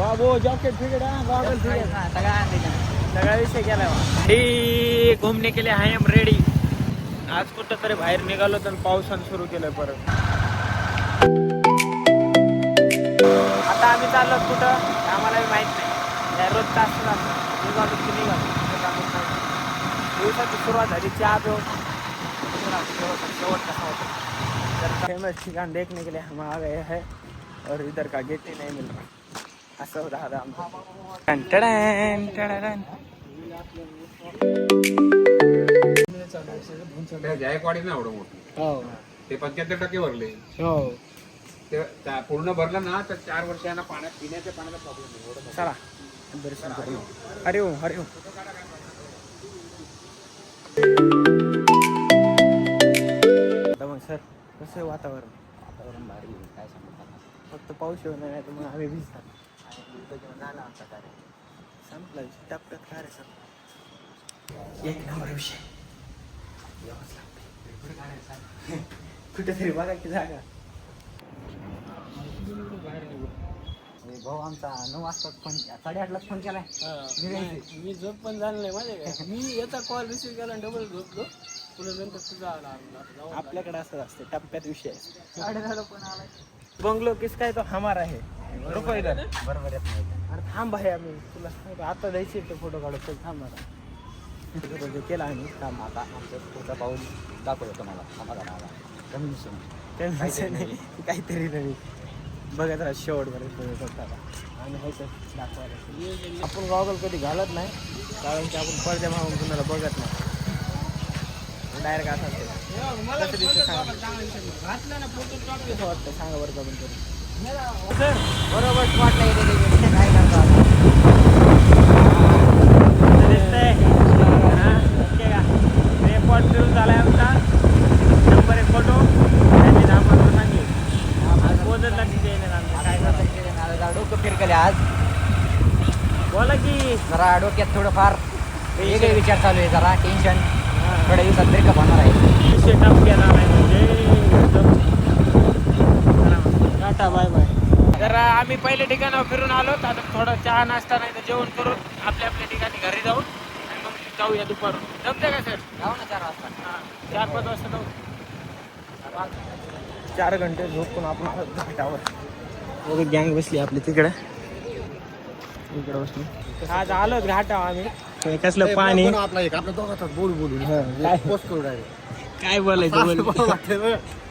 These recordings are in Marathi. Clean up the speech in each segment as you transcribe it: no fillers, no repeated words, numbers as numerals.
बाबू जॉकेट फिगड़ा गॉगल फिगड़ा सगळा विषय केला घूमने के लिए आय एम रेडी. आज कुठं तरी बाहेर निघालो तर पावसानं सुरू केलंय परत. आता आम्ही चाललो कुठं आम्हालाही माहित नाही. रोज तास निघालो की निघालो दिवसाची सुरुवात झाली. चहा पिऊन शेवट कसा होता तर फेमस ठिकाण देखने के लिए हम आ गए हैं और इधर का गेट ही नहीं मिल रहा. असं होता जायकवाडी ना एवढं मोठं ते 75% भरले. हो ते पूर्ण भरलं ना तर 4 वर्षांना पाण्यात पिण्याच्या पाण्याचा प्रॉब्लेम नाही. चला दर्शन करू. हरि ओम हरि ओम. मग सर कसं आहे वातावरण? वातावरण भारी काय सांगतात. फक्त पाऊस येऊ नाही तर मग आम्ही भिजतात. झाला आमचा कार्य संपला टपक्यात काय रे सर. एक नंबर विषय यावंच लागते. कुठेतरी बघा की जागा. भाऊ आमचा 9 वाजता फोन 8:30ला फोन केलाय. मी झोप पण झालं नाही माझ्या काय. मी याचा कॉल रिसिव्ह केला डबल झोपलो पुन्हा नंतर तुझा आला. आपल्याकडे असं असते टप्प्यात विषय. 8:30ला फोन आलाय. बंगलो किसका आहे तो हमारा आहे. रुको इधर. बरोबर येत नाही. अरे थांब आहे आम्ही तुला सांगतो आता द्यायची तो फोटो काढतो. चल थांब आता केला आम्ही काम. आता आमचं पुढचा पाऊल दाखवलं तुम्हाला आम्हाला नावा कमिशन नाही काहीतरी नाही बघत राहा शेवटपर्यंत आता आणि हे सर दाखवायला. आपण गॉगल कधी घालत नाही कारण की आपण पडद्या मागून कुणाला बघत नाही. डायरेक्ट असं असते. वाटतं सांगा बरं का पण तरी बरोबर स्पॉटला येते काय करतात. दिसतंय ओके का. रेकॉर्ड फिरून झालाय आमचा. नंबर 1 फोटो त्यांनी आम्हाला सांगले बोलत लागली काय जरा डोकं फिरकले आज. बोला की जरा डोक्यात थोडंफार वेगळे विचार चालू आहे. जरा टेन्शन थोड्या दिवसात ब्रेकअप होणार आहे. विषय टाप केला नाही म्हणजे टाटा बाय बाय. तर आम्ही पहिले ठिकाणावर फिरून आलो. आता थोडं चहा नाश्ता नाही तर जेवण करून आपल्या आपल्या ठिकाणी घरी जाऊन आणि मग जाऊया दुपारून. जमते का सर? जाऊ ना 4 वाजता. 4-5 वाजता जाऊ. 4 घंटे झोपून आपण घाटावर बघ गँग बसली आपली तिकडे इकडे बसली. आज आलो घाटावर आम्ही. कसलं पाणी आपला एक आपल्या दोघांचा बोलून पोस्ट करू डायरेक्ट. काय बोलायचं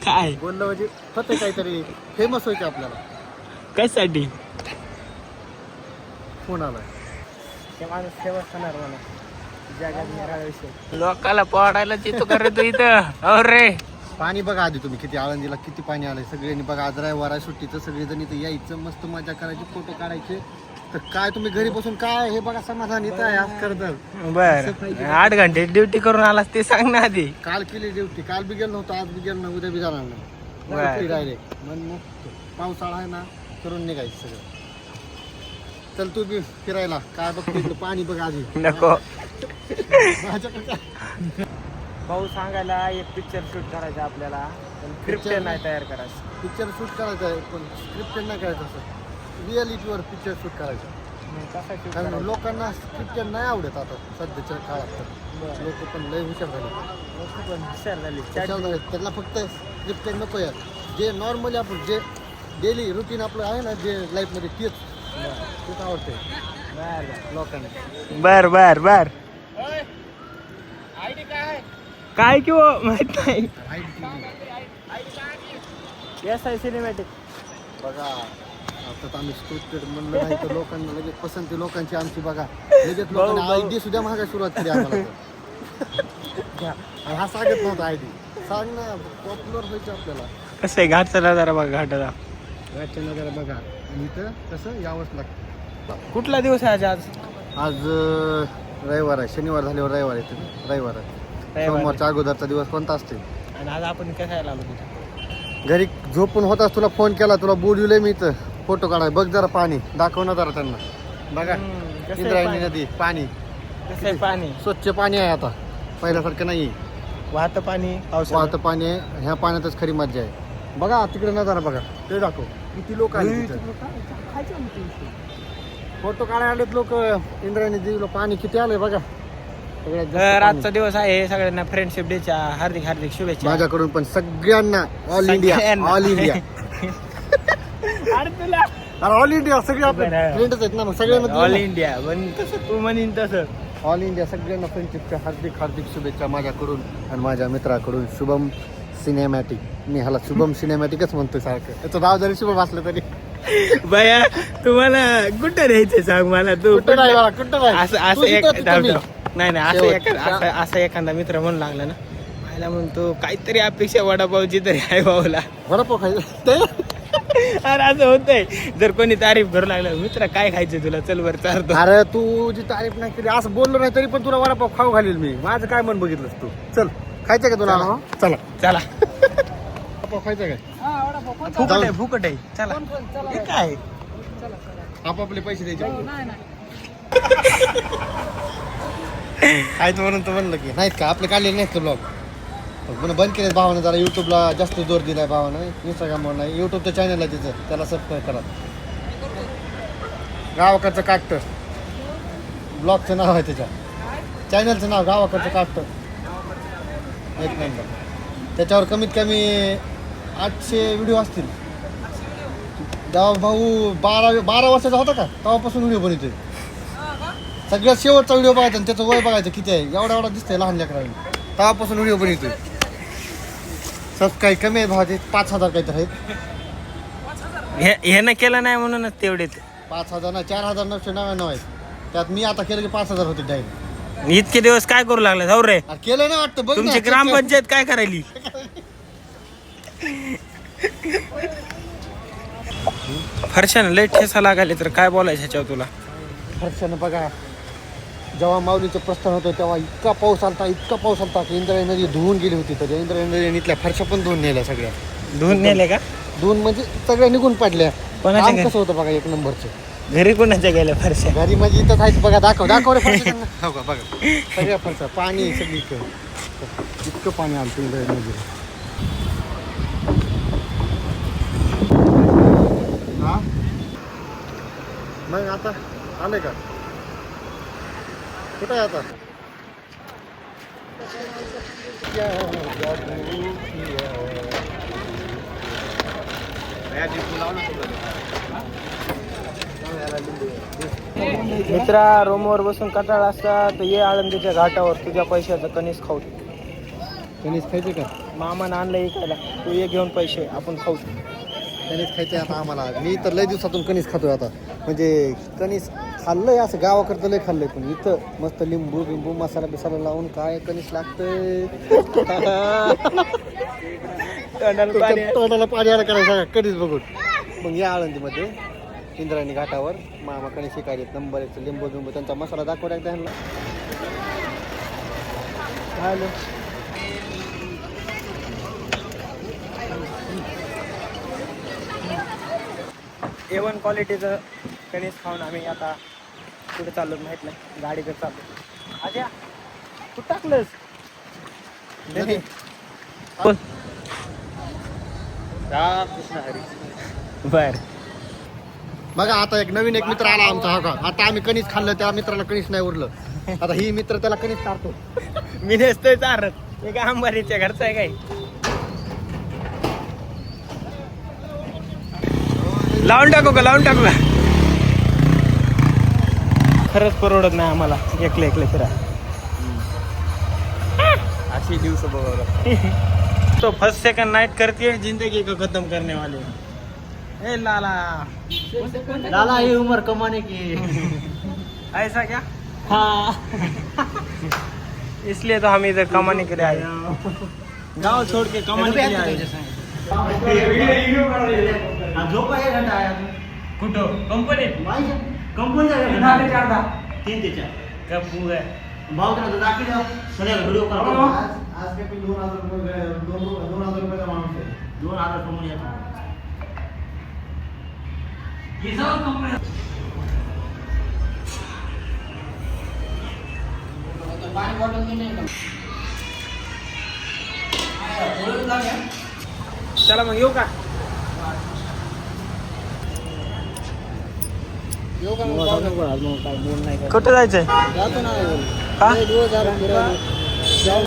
काय बोललं म्हणजे फक्त काहीतरी फेमस व्हायचं आपल्याला. कशासाठी फोन आलाय ते माणूस फेमस होणार मला जगात निराळा विषय. लोकाला पडायला चितो करतो इथं. अरे पाणी बघा आधी तुम्ही किती आळंदीला किती पाणी आलंय. सगळ्यांनी बघा आज रविवार सुट्टीचं सगळेजण इथं यायचं मस्त मजा करायची फोटो काढायचे. तर काय तुम्ही घरी बसून काय हे बघा समाधान इथं आहे आज खरं तर. बर 8 घंटे ड्युटी करून आलास ते सांग ना आधी. काल केली ड्युटी. काल बी गेलो नव्हतो आज बी गेलो नाही उद्या बी जाणार नाही डायरेक्ट. मग पावसाळा आहे ना करून निघायचं सगळं. चल तू बी फिरायला काय बघ तिथलं पाणी बघ आधी. नको माझ्याकडे भाऊ सांगायला एक पिक्चर शूट करायचा आपल्याला पण स्क्रिप्ट नाही तयार करायचं. पिक्चर शूट करायचं आहे पण स्क्रिप्ट नाही करायचं. असं रिअलिटीवर पिक्चर शूट करायचं. कसा शूट कारण लोकांना स्क्रिप्ट नाही आवडत आता सध्याच्या काळात. तर लोक पण लय हुशार झाले. पण हुशार झाली. हुशार झाले. त्यांना फक्त स्क्रिप्ट नको आहे. जे नॉर्मली आपण जे डेली रुटीन आपलं आहे ना जे लाईफमध्ये तेच आवडते लोकांना. बर बर बर काय किंवा माहित नाही. येस आहे सिनेमॅटिक बघा आता आम्ही स्क्रिप्टेड म्हणलं नाही तर लोकांना लगेच पसंती लोकांची आमची बघा लगेच लोकांना आयडी सुद्धा महागा सुरुवात केली आम्हाला. हा सांगत नव्हता आयडी सांग ना पॉप्युलर व्हायचं आपल्याला. कसं आहे घाटचा नजारा बघा. घाटाचा घाटच्या नजारा बघा आणि इथं कसं यावंच लागतं. कुठला दिवस आहे आज? आज रविवार आहे. शनिवार झाल्यावर रविवार आहे. रविवार आहे. सोमवारच्या अगोदरचा दिवस कोणता असते. आणि आज आपण काय खायला आलो तिथे? घरी झोपून होतास तुला फोन केला. तुला बोलवलंय मी इथं फोटो काढाय. बघ जरा पाणी दाखव ना जरा त्यांना. बघा इंद्रायणी नदी पाणी कसं आहे पाणी? स्वच्छ पाणी आहे आता पहिल्यासारखं नाही. वाहतं पाणी पावसाळ्यात. वाहतं पाणी आहे. ह्या पाण्यातच खरी मज्जा आहे. बघा तिकडे नजारा बघा ते दाखव किती लोक आले तिथं. फोटो काढायला आलेत लोक. इंद्रायणी देवीला पाणी किती आलंय बघा. सगळ्यात जास्त तर पाणी. आजचा दिवस आहे, सगळ्यांना फ्रेंडशिप डेच्या हार्दिक हार्दिक शुभेच्छा. माझ्याकडून पण सगळ्यांना ऑल इंडिया सगळ्यांना. ऑल इंडिया अरे तुला ऑल इंडिया सगळे आपले बरं. फ्रेंडच आहेत ना मग सगळ्यांना ऑल देऊ इंडिया पण तसं तू म्हणीन तसं. ना. ऑल इंडिया सगळ्यांना फ्रेंडशिपच्या हार्दिक हार्दिक शुभेच्छा माझ्याकडून आणि माझ्या मित्राकडून. शुभम सिनेमॅटिक, मी ह्याला शुभम सिनेमॅटिकच म्हणतोय सारखं. त्याचं नाव जरी शुभम असलं तरी बया तुम्हाला कुठं द्यायचं सांग मला तू. कुठं नाही बाळा, कुठं नाही. असं असं तू एक जिथं तिथं मी. नाही नाही असं शेवट. असा एखादा मित्र म्हणू लागला ना, मला म्हणतो काहीतरी अपेक्षा वडापावची तरी आहे भाऊला. वडापाव खायचं ते अरे असं होतंय, जर कोणी तारीफ करू लागलं, मित्र काय खायचं तुला, चल बरं चालतो. अरे तू जी तारीफ नाही केली असं बोललो नाही तरी पण तुला वडापाव खाऊ घालील मी. माझं काय मन बघितलंस तू. चल खायचं का तुला. चला चला वडापाव खायचं काय. फुकट आहे फुकट आहे, चला. हे काय आपापले पैसे द्यायचे. खायचं म्हणून तर म्हणलं की नाहीत का आपले काढले नाहीत ब्लॉग. म्हणून बंद केले भावानं. जरा युट्यूबला जास्त जोर दिलाय भावानं. इंस्टाग्रामवर नाही, युट्यूबच्या चॅनलला तिचं, त्याला सबस्क्राईब करा. गावाकडचं काटतं ब्लॉगचं नाव आहे त्याच्या चॅनलचं नाव, गावाकडचं काटतं. एक नंबर. त्याच्यावर कमीत कमी 800 व्हिडिओ असतील. जेव्हा भाऊ 12 वर्षाचा होता का तेव्हापासून व्हिडिओ बनवतोय. सगळ्यात शेवटचा व्हिडिओ बघायचा आणि त्याचं वय बघायचं किती आहे. एवढा दिसतंय लहान लेकरांनी. तेव्हापासून व्हिडिओ बनवतोय. सबस्क्राईब कमी आहे भावाचे, 5000 काहीतरी आहेत. हे न केलं नाही म्हणूनच तेवढे 5000 ना 4999 आहेत. त्यात मी आता केलं की 5000 होते डायरेक्ट. इतके दिवस काय करू लागले जाऊ रे. केलं ना वाटतं बघ ना, तुमची check कर. ग्रामपंचायत काय करायली. फरशानं लय ठेसा लागाले तर काय बोलायचं ह्याच्यावर तुला. हर्षानं बघा जेव्हा माऊलीचं प्रस्थान होतं तेव्हा इतका पाऊस आलता की इंद्रायणी नदी धुवून गेली होती. तर इंद्रायणी नदीतल्या फरशा पण धुवून नेल्या सगळ्या. धुवून नेले का. धुवून म्हणजे सगळ्या निघून पडल्या. कोणाच्या काम घरी? कसं होतं बघा एक नंबरचं. घरी कोणाच्या गेल्या फरशा. घरी म्हणजे इथंच आहेत बघा. दाखव रे फरशा त्यांना. हो का बघा सगळ्या फरशा. पाणी सगळी इतकं पाणी आलं इंद्रायणी नदीला. हा मग आता आले का कुठं आहे आता. मित्रा रूमवर बसून कंटाळा असता तर ये आळंदीच्या घाटावर तुझ्या पैशाचं कणीस खाऊ. कणीस खायचे का. मामानं आणलं इकायला, तू ये घेऊन पैसे आपण खाऊ. कणीस खायचंय आता आम्हाला. मी तर लय दिवसातून कणीस खातोय आता. म्हणजे कणीस खाल्लंय असं गावाकडचं लय खाल्लंय पण इथं मस्त लिंबू मसाला बिसाला लावून काय कणीस लागतंय. तोंडाला पाणी आलं करायचं कणीस बघून. मग या आळंदीमध्ये इंद्रायणी घाटावर मामा कणीस शिकायचे नंबर 1. लिंबू त्यांचा मसाला दाखवला एकदा ह्यांना. हॅलो A1 क्वालिटीचं कणीस खाऊन आम्ही आता कुठे चाललो माहित नाही, गाडीकडे चाललो. आज्या कुठं टाकलंस. बर बघा आता एक नवीन मित्र आला आमचा. हा का आता आम्ही कणीस खाल्लं त्या मित्राला कणीस नाही उरलं. आता ही मित्र त्याला कणीस चारतो. मी नसतोय चारत. एका अंबारीच्या घरचा आहे काय. लावून टाकू का खरंच परवडत नाही आम्हाला एकले फिरा. अशी दिवस बघावं. तो फर्स्ट सेकंड नाइट करते जिंदगी को खत्म करने वाले. ए लाला ये उम्र कमाने की. ऐसा क्या. हाँ इसलिए तो हम इधर कमाने के लिए आए. गाँव छोड़ के कमाने के लिए आए. कुठं कंपनीत. भाव व्हिडिओ करा. आज काही 2000 रुपयाचा माणूस आहे. 2000 कमवून येतो. चला मग येऊ का. येऊ का मग पाहुणे? कुठं जायचंय जातो ना का दिवस झाले फिरायला. जाऊ